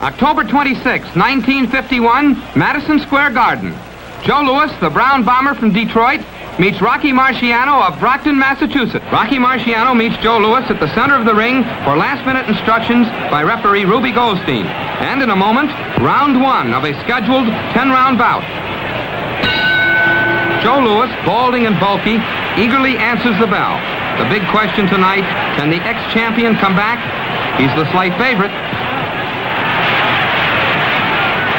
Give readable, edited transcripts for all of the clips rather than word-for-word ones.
October 26, 1951, Madison Square Garden. Joe Louis, the Brown Bomber from Detroit, meets Rocky Marciano of Brockton, Massachusetts. Rocky Marciano meets Joe Louis at the center of the ring for last-minute instructions by referee Ruby Goldstein. And in a moment, round one of a scheduled 10-round bout. Joe Louis, balding and bulky, eagerly answers the bell. The big question tonight, can the ex-champion come back? He's the slight favorite.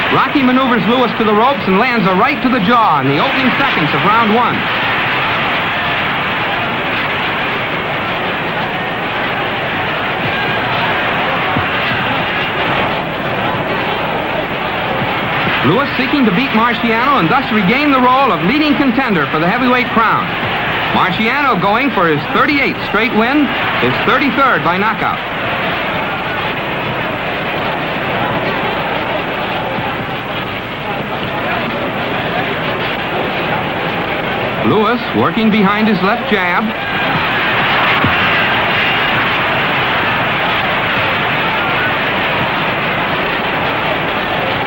Rocky maneuvers Louis to the ropes and lands a right to the jaw in the opening seconds of round one. Louis seeking to beat Marciano and thus regain the role of leading contender for the heavyweight crown. Marciano going for his 38th straight win, his 33rd by knockout. Louis working behind his left jab.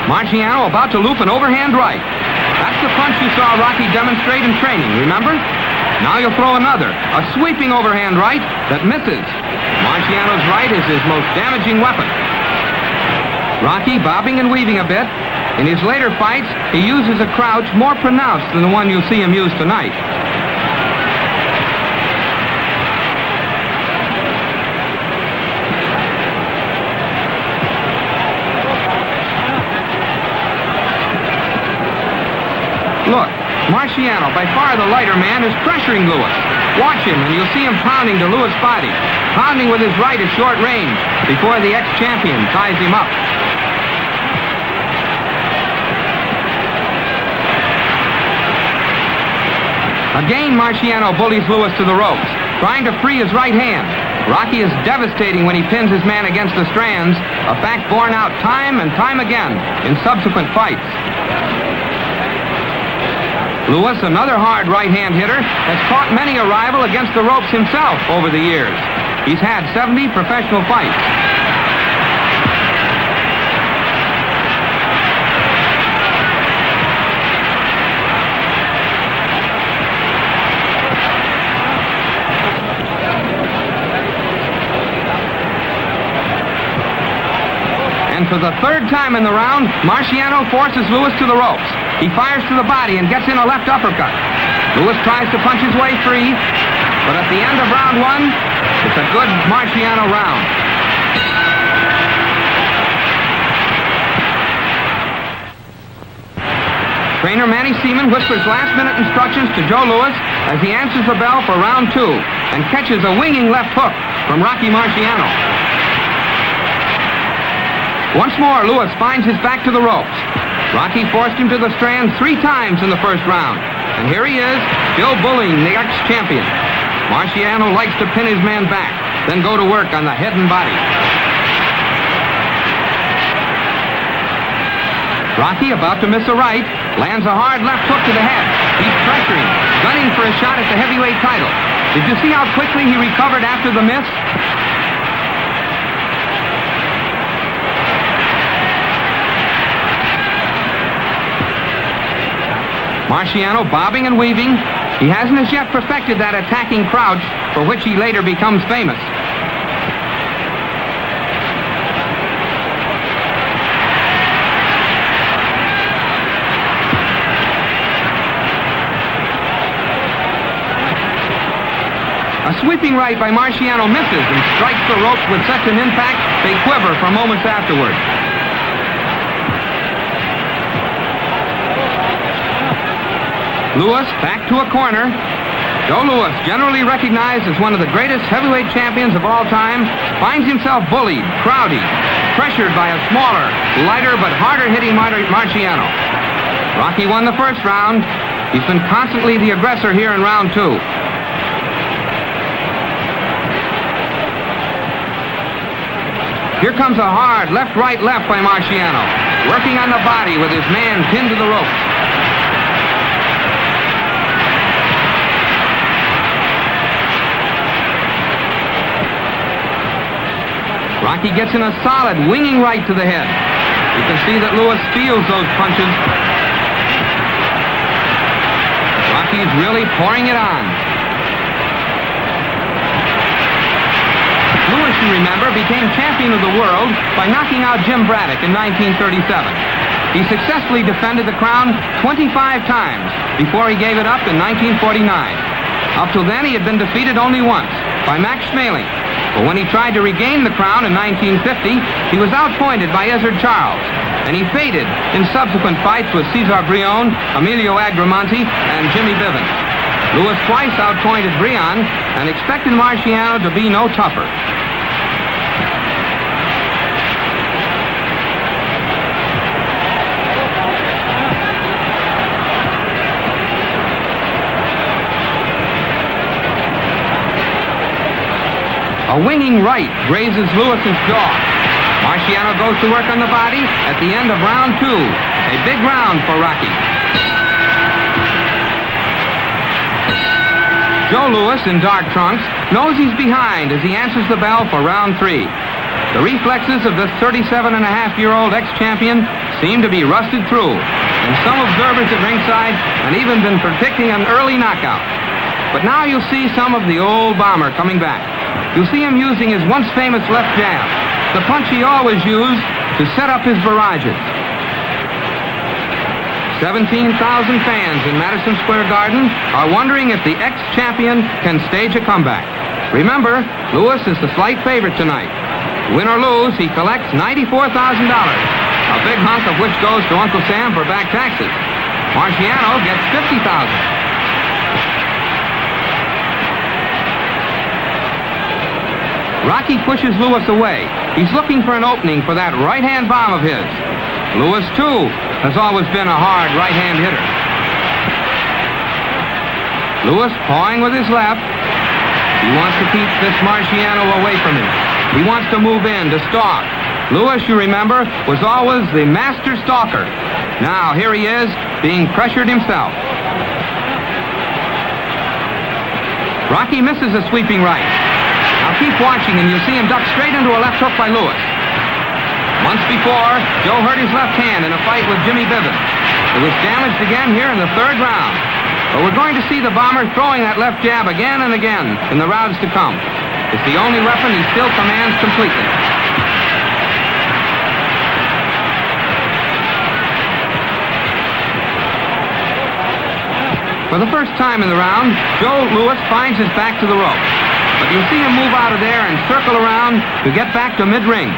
Marciano about to loop an overhand right. That's the punch you saw Rocky demonstrate in training, remember? Now you'll throw another, a sweeping overhand right that misses. Marciano's right is his most damaging weapon. Rocky bobbing and weaving a bit. In his later fights, he uses a crouch more pronounced than the one you'll see him use tonight. Look, Marciano, by far the lighter man, is pressuring Louis. Watch him, and you'll see him pounding to Louis' body, pounding with his right at short range before the ex-champion ties him up. Again, Marciano bullies Louis to the ropes, trying to free his right hand. Rocky is devastating when he pins his man against the strands, a fact borne out time and time again in subsequent fights. Louis, another hard right-hand hitter, has fought many a rival against the ropes himself over the years. He's had 70 professional fights. And for the third time in the round, Marciano forces Louis to the ropes. He fires to the body and gets in a left uppercut. Louis tries to punch his way free, but at the end of round one, it's a good Marciano round. Trainer Manny Seaman whispers last-minute instructions to Joe Louis as he answers the bell for round two and catches a winging left hook from Rocky Marciano. Once more, Louis finds his back to the ropes. Rocky forced him to the stand 3 times in the first round. And here he is, still bullying the ex-champion. Marciano likes to pin his man back, then go to work on the head and body. Rocky, about to miss a right, lands a hard left hook to the head. He's pressuring, gunning for a shot at the heavyweight title. Did you see how quickly he recovered after the miss? Marciano bobbing and weaving. He hasn't as yet perfected that attacking crouch for which he later becomes famous. A sweeping right by Marciano misses and strikes the ropes with such an impact they quiver for moments afterward. Louis back to a corner. Joe Louis, generally recognized as one of the greatest heavyweight champions of all time, finds himself bullied, crowded, pressured by a smaller, lighter but harder-hitting Marciano. Rocky won the first round. He's been constantly the aggressor here in round two. Here comes a hard left-right left by Marciano, working on the body with his man pinned to the ropes. Rocky gets in a solid winging right to the head. You can see that Lewis feels those punches. Rocky's really pouring it on. Lewis, you remember, became champion of the world by knocking out Jim Braddock in 1937. He successfully defended the crown 25 times before he gave it up in 1949. Up till then, he had been defeated only once, by Max Schmeling. But when he tried to regain the crown in 1950, he was outpointed by Ezzard Charles, and he faded in subsequent fights with Cesar Brion, Emilio Agramonte, and Jimmy Bivens. Lewis twice outpointed Brion and expected Marciano to be no tougher. A winging right grazes Lewis's jaw. Marciano goes to work on the body at the end of round 2. A big round for Rocky. Joe Louis, in dark trunks, knows he's behind as he answers the bell for round 3. The reflexes of this 37-and-a-half-year-old ex-champion seem to be rusted through, and some observers at ringside have even been predicting an early knockout. But now you'll see some of the old bomber coming back. You'll see him using his once famous left jab, the punch he always used to set up his barrages. 17,000 fans in Madison Square Garden are wondering if the ex-champion can stage a comeback. Remember, Lewis is the slight favorite tonight. Win or lose, he collects $94,000, a big hunk of which goes to Uncle Sam for back taxes. Marciano gets $50,000. Rocky pushes Lewis away. He's looking for an opening for that right-hand bomb of his. Lewis, too, has always been a hard right-hand hitter. Lewis pawing with his left. He wants to keep this Marciano away from him. He wants to move in, to stalk. Lewis, you remember, was always the master stalker. Now, here he is, being pressured himself. Rocky misses a sweeping right. Now keep watching and you'll see him duck straight into a left hook by Lewis. Once before, Joe hurt his left hand in a fight with Jimmy Bivens. It was damaged again here in the 3rd round. But we're going to see the bomber throwing that left jab again and again in the rounds to come. It's the only weapon he still commands completely. For the first time in the round, Joe Louis finds his back to the rope. But you'll see him move out of there and circle around to get back to mid-ring.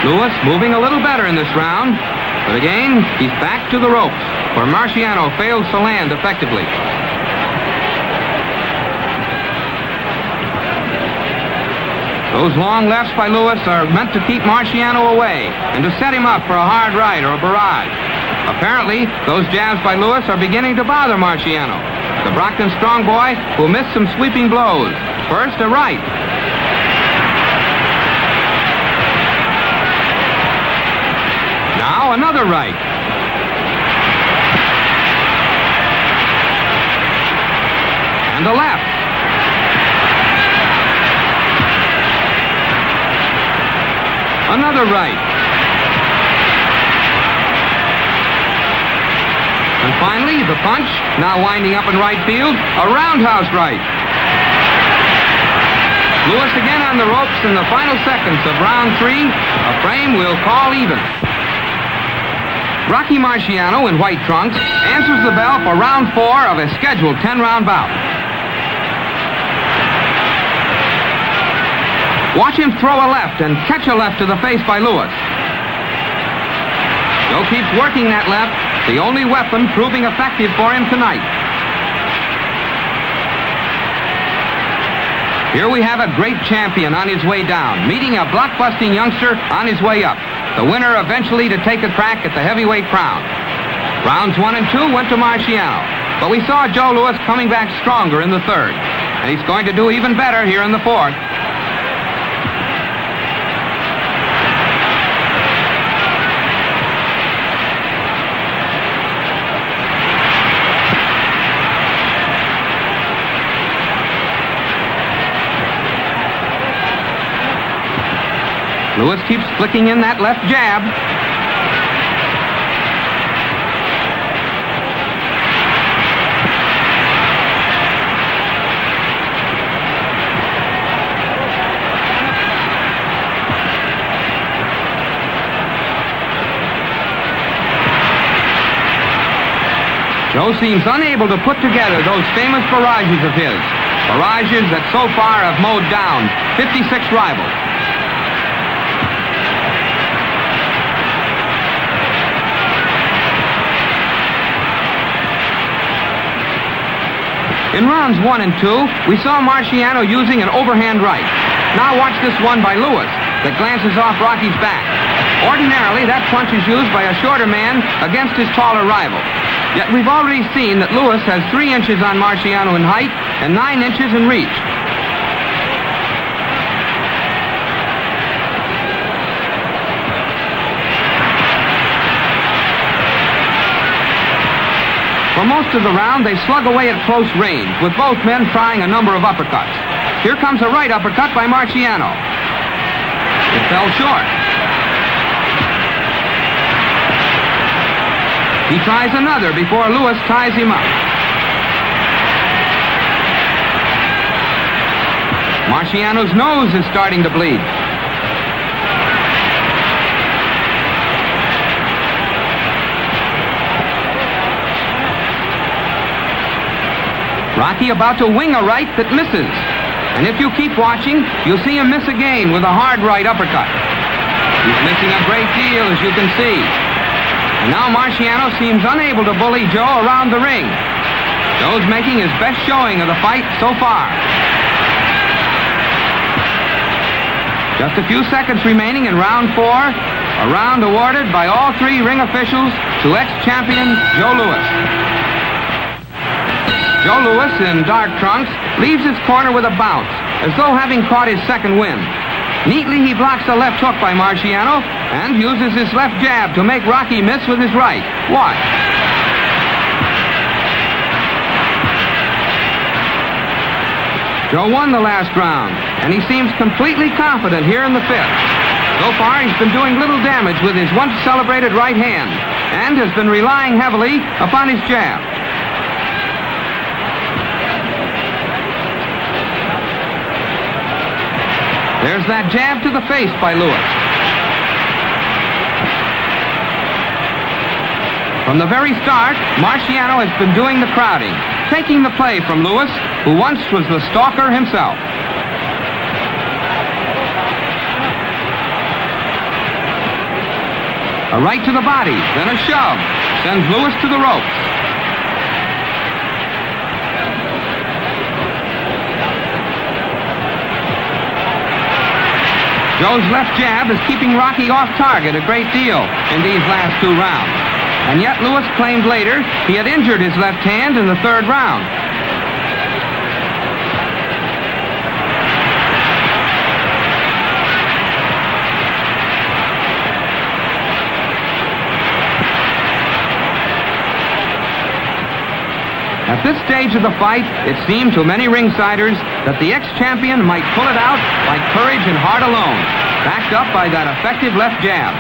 Lewis moving a little better in this round, but again, he's back to the ropes, where Marciano fails to land effectively. Those long lefts by Lewis are meant to keep Marciano away and to set him up for a hard right or a barrage. Apparently, those jabs by Lewis are beginning to bother Marciano. The Brockton strong boy will miss some sweeping blows. First, a right. Now, another right. And a left. Another right. And finally, the punch, now winding up in right field, a roundhouse right. Lewis again on the ropes in the final seconds of round 3, a frame we'll call even. Rocky Marciano, in white trunks, answers the bell for round 4 of a scheduled 10-round bout. Watch him throw a left and catch a left to the face by Lewis. Joe keeps working that left, the only weapon proving effective for him tonight. Here we have a great champion on his way down, meeting a blockbusting youngster on his way up. The winner eventually to take a crack at the heavyweight crown. Rounds 1 and 2 went to Marciano, but we saw Joe Louis coming back stronger in the 3rd, and he's going to do even better here in the 4th. Lewis keeps flicking in that left jab. Joe seems unable to put together those famous barrages of his. Barrages that so far have mowed down 56 rivals. In rounds 1 and 2, we saw Marciano using an overhand right. Now watch this one by Lewis that glances off Rocky's back. Ordinarily, that punch is used by a shorter man against his taller rival. Yet we've already seen that Lewis has 3 inches on Marciano in height and 9 inches in reach. For most of the round, they slug away at close range, with both men trying a number of uppercuts. Here comes a right uppercut by Marciano. It fell short. He tries another before Lewis ties him up. Marciano's nose is starting to bleed. Rocky about to wing a right that misses. And if you keep watching, you'll see him miss again with a hard right uppercut. He's missing a great deal, as you can see. And now Marciano seems unable to bully Joe around the ring. Joe's making his best showing of the fight so far. Just a few seconds remaining in round 4, a round awarded by all 3 ring officials to ex-champion Joe Louis. Joe Louis, in dark trunks, leaves his corner with a bounce, as though having caught his second win. Neatly, he blocks a left hook by Marciano and uses his left jab to make Rocky miss with his right. Watch. Joe won the last round, and he seems completely confident here in the 5th. So far, he's been doing little damage with his once celebrated right hand and has been relying heavily upon his jab. There's that jab to the face by Lewis. From the very start, Marciano has been doing the crowding, taking the play from Lewis, who once was the stalker himself. A right to the body, then a shove, sends Lewis to the ropes. Joe's left jab is keeping Rocky off target a great deal in these last 2 rounds. And yet Lewis claimed later he had injured his left hand in the 3rd round. At this stage of the fight, it seemed to many ringsiders that the ex-champion might pull it out by courage and heart alone, backed up by that effective left jab.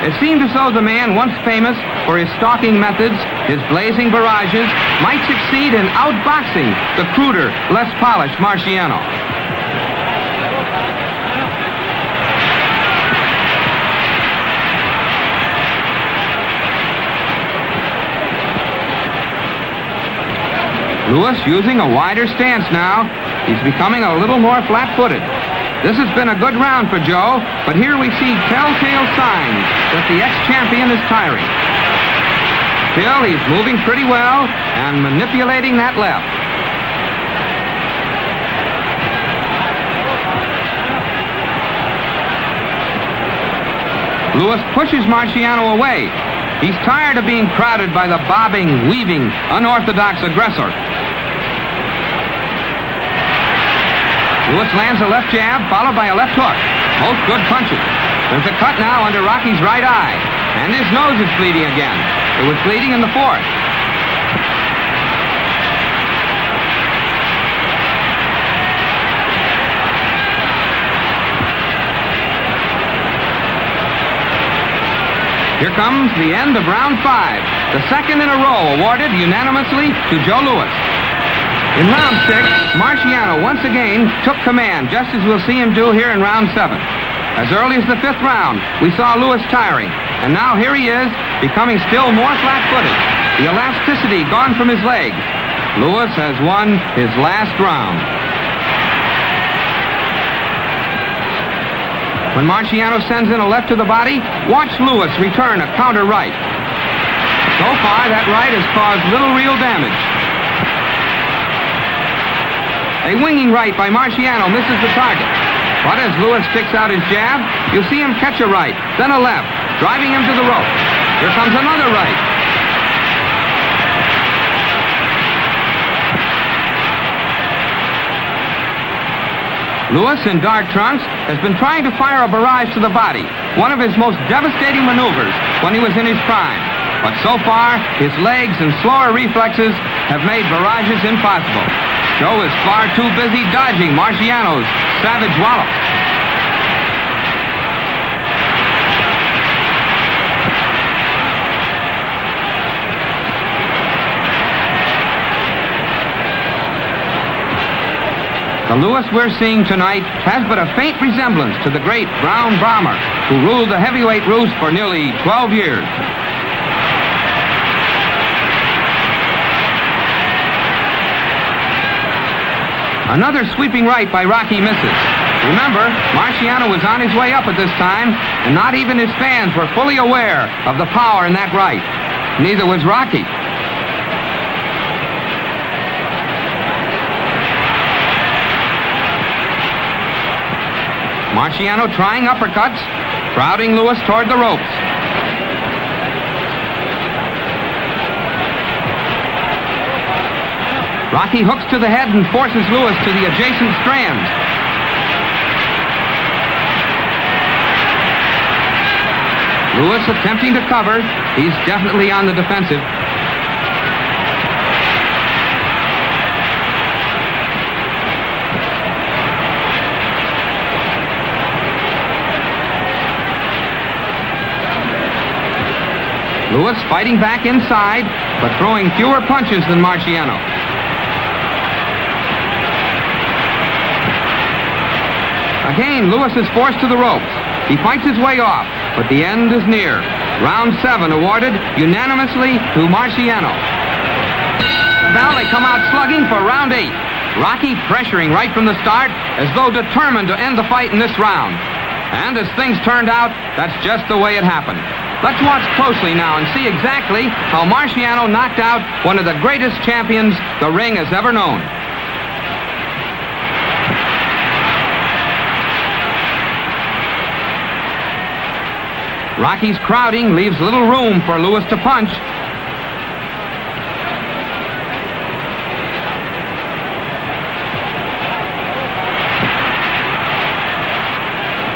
It seemed as though the man once famous for his stalking methods, his blazing barrages, might succeed in outboxing the cruder, less polished Marciano. Lewis using a wider stance now. He's becoming a little more flat-footed. This has been a good round for Joe, but here we see telltale signs that the ex-champion is tiring. Still, he's moving pretty well and manipulating that left. Lewis pushes Marciano away. He's tired of being crowded by the bobbing, weaving, unorthodox aggressor. Lewis lands a left jab, followed by a left hook. Both good punches. There's a cut now under Rocky's right eye. And his nose is bleeding again. It was bleeding in the 4th. Here comes the end of round 5. The second in a row awarded unanimously to Joe Louis. In round 6, Marciano once again took command, just as we'll see him do here in round 7. As early as the 5th round, we saw Louis tiring. And now here he is, becoming still more flat-footed. The elasticity gone from his legs. Louis has won his last round. When Marciano sends in a left to the body, watch Louis return a counter right. So far, that right has caused little real damage. A winging right by Marciano misses the target. But as Louis kicks out his jab, you'll see him catch a right, then a left, driving him to the rope. Here comes another right. Louis, in dark trunks, has been trying to fire a barrage to the body, one of his most devastating maneuvers when he was in his prime. But so far, his legs and slower reflexes have made barrages impossible. Joe is far too busy dodging Marciano's savage wallop. The Louis we're seeing tonight has but a faint resemblance to the great Brown Bomber who ruled the heavyweight roost for nearly 12 years. Another sweeping right by Rocky misses. Remember, Marciano was on his way up at this time, and not even his fans were fully aware of the power in that right. Neither was Rocky. Marciano trying uppercuts, crowding Louis toward the ropes. Rocky hooks to the head and forces Louis to the adjacent strands. Louis attempting to cover. He's definitely on the defensive. Louis fighting back inside, but throwing fewer punches than Marciano. Again, Louis is forced to the ropes. He fights his way off, but the end is near. Round 7 awarded unanimously to Marciano. Now they come out slugging for round 8. Rocky pressuring right from the start, as though determined to end the fight in this round. And as things turned out, that's just the way it happened. Let's watch closely now and see exactly how Marciano knocked out one of the greatest champions the ring has ever known. Rocky's crowding leaves little room for Louis to punch.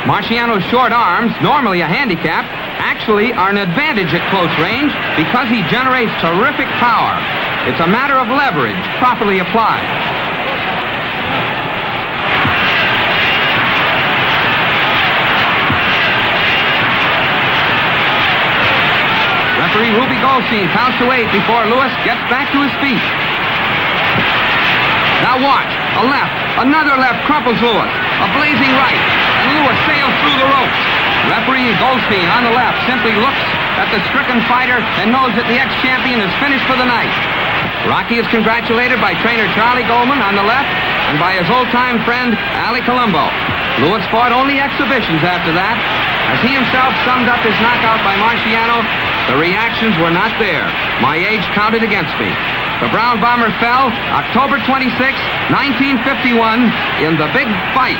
Marciano's short arms, normally a handicap, actually are an advantage at close range because he generates terrific power. It's a matter of leverage properly applied. Referee Ruby Goldstein counts to 8 before Louis gets back to his feet. Now watch, a left, another left crumples Louis, a blazing right, and Louis sails through the ropes. Referee Goldstein on the left simply looks at the stricken fighter and knows that the ex-champion is finished for the night. Rocky is congratulated by trainer Charlie Goldman on the left and by his old-time friend Ali Colombo. Louis fought only exhibitions after that. As he himself summed up his knockout by Marciano, the reactions were not there. My age counted against me. The Brown Bomber fell October 26, 1951 in the big fight